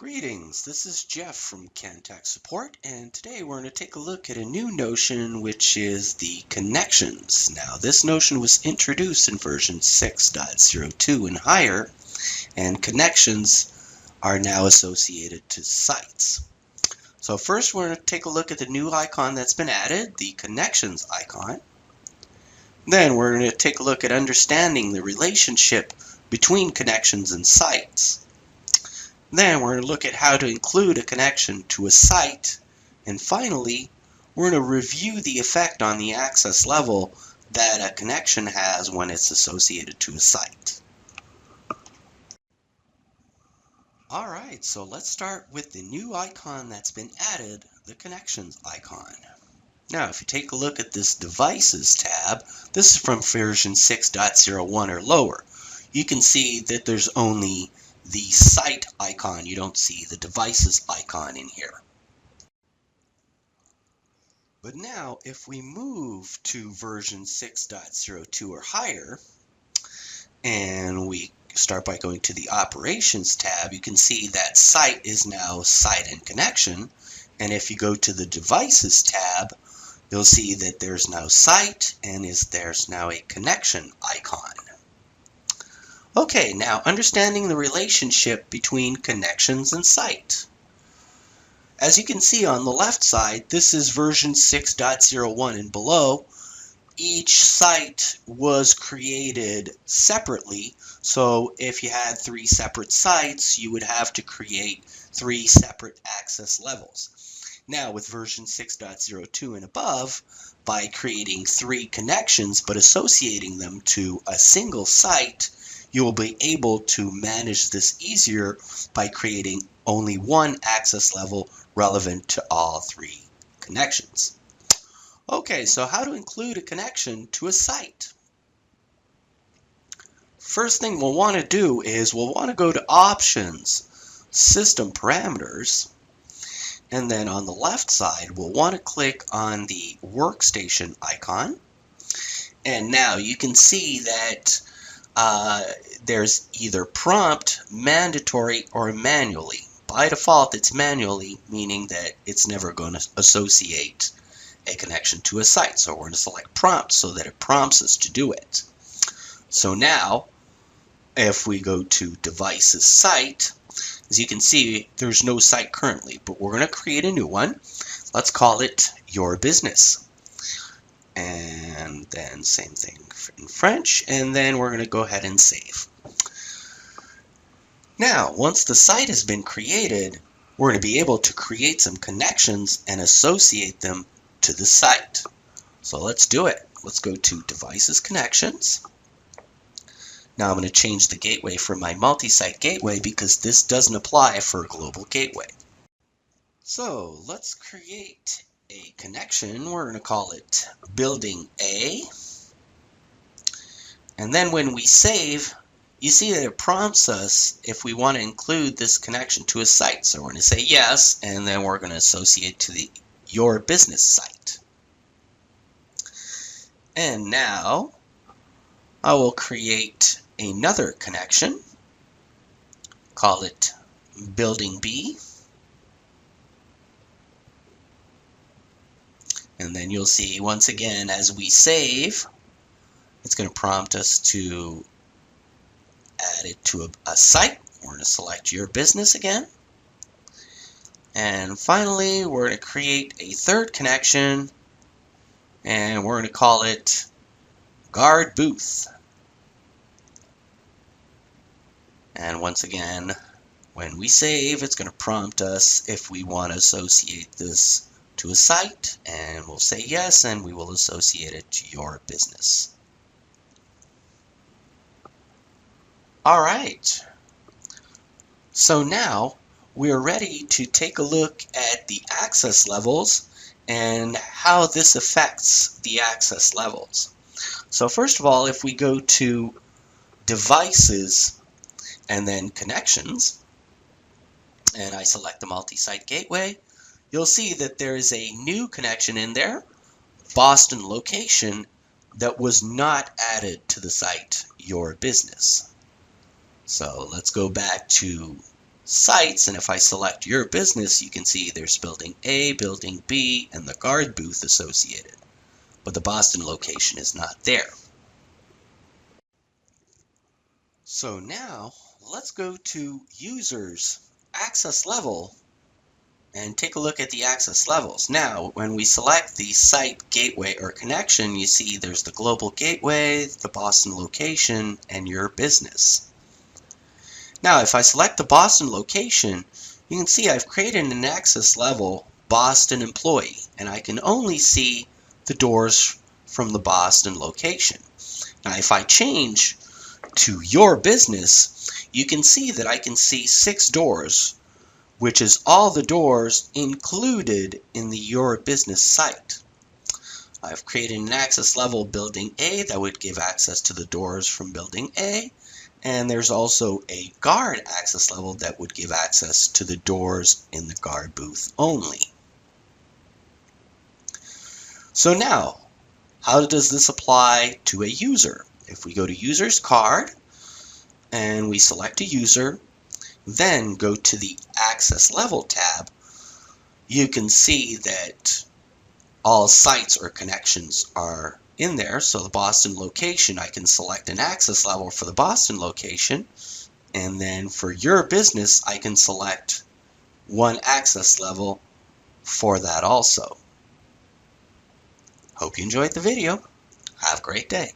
Greetings, this is Jeff from Tech Support, and today we're going to take a look at a new notion, which is the connections. Now, this notion was introduced in version 6.02 and higher, and connections are now associated to sites. So first we're going to take a look at the new icon that's been added, the connections icon. Then we're going to take a look at understanding the relationship between connections and sites. Then we're going to look at how to include a connection to a site. And finally, we're going to review the effect on the access level that a connection has when it's associated to a site. Alright, so let's start with the new icon that's been added, the connections icon. Now, if you take a look at this devices tab, this is from version 6.01 or lower. You can see that there's only the site icon. You don't see the devices icon in here. But now, if we move to version 6.02 or higher, and we start by going to the operations tab, you can see that site is now site and connection. And if you go to the devices tab, you'll see that there's now site and there's now a connection icon. Okay, now understanding the relationship between connections and site. As you can see on the left side, this is version 6.01 and below. Each site was created separately, so if you had 3 separate sites, you would have to create 3 separate access levels. Now with version 6.02 and above, by creating 3 connections but associating them to a single site, you will be able to manage this easier by creating only 1 access level relevant to all 3 connections. Okay, so how to include a connection to a site? First thing we'll want to do is we'll want to go to Options, System Parameters, and then on the left side we'll want to click on the Workstation icon. And now you can see that there's either prompt, mandatory, or manually. By default, it's manually, meaning that it's never going to associate a connection to a site. So we're going to select prompt so that it prompts us to do it. So now, if we go to Devices Site, as you can see, there's no site currently, but we're going to create a new one. Let's call it Your Business. And then same thing in French, and then we're going to go ahead and save. Now, once the site has been created, we're going to be able to create some connections and associate them to the site. So let's do it. Let's go to Devices Connections. Now I'm going to change the gateway from my multi-site gateway because this doesn't apply for a global gateway. So let's create a connection. We're going to call it Building A. And then when we save, you see that it prompts us if we want to include this connection to a site. So we're going to say yes, and then we're going to associate to the Your Business site. And now I will create another connection. Call it Building B. And then you'll see, once again, as we save, it's going to prompt us to add it to a site. We're going to select Your Business again. And finally, we're going to create a third connection, and we're going to call it Guard Booth. And once again, when we save, it's going to prompt us if we want to associate this to a site, and we'll say yes, and we will associate it to Your Business. Alright, so now we're ready to take a look at the access levels and how this affects the access levels. So first of all, if we go to Devices and then Connections, and I select the multi-site gateway, you'll see that there is a new connection in there, Boston location, that was not added to the site Your Business. So let's go back to sites, and if I select your business, you can see there's building A, building B, and the guard booth associated. But the Boston location is not there. So now let's go to users, access level, and take a look at the access levels. Now, when we select the site, gateway, or connection, you see there's the global gateway, the Boston location, and your business. Now, if I select the Boston location, you can see I've created an access level Boston employee, and I can only see the doors from the Boston location. Now, if I change to your business, you can see that I can see 6 doors, which is all the doors included in the Your Business site. I've created an access level building A that would give access to the doors from building A, and there's also a guard access level that would give access to the doors in the guard booth only. So now, how does this apply to a user? If we go to Users Card and we select a user, then go to the Access Level tab, you can see that all sites or connections are in there. So the Boston location, I can select an access level for the Boston location, and then for your business, I can select one access level for that also. Hope you enjoyed the video. Have a great day.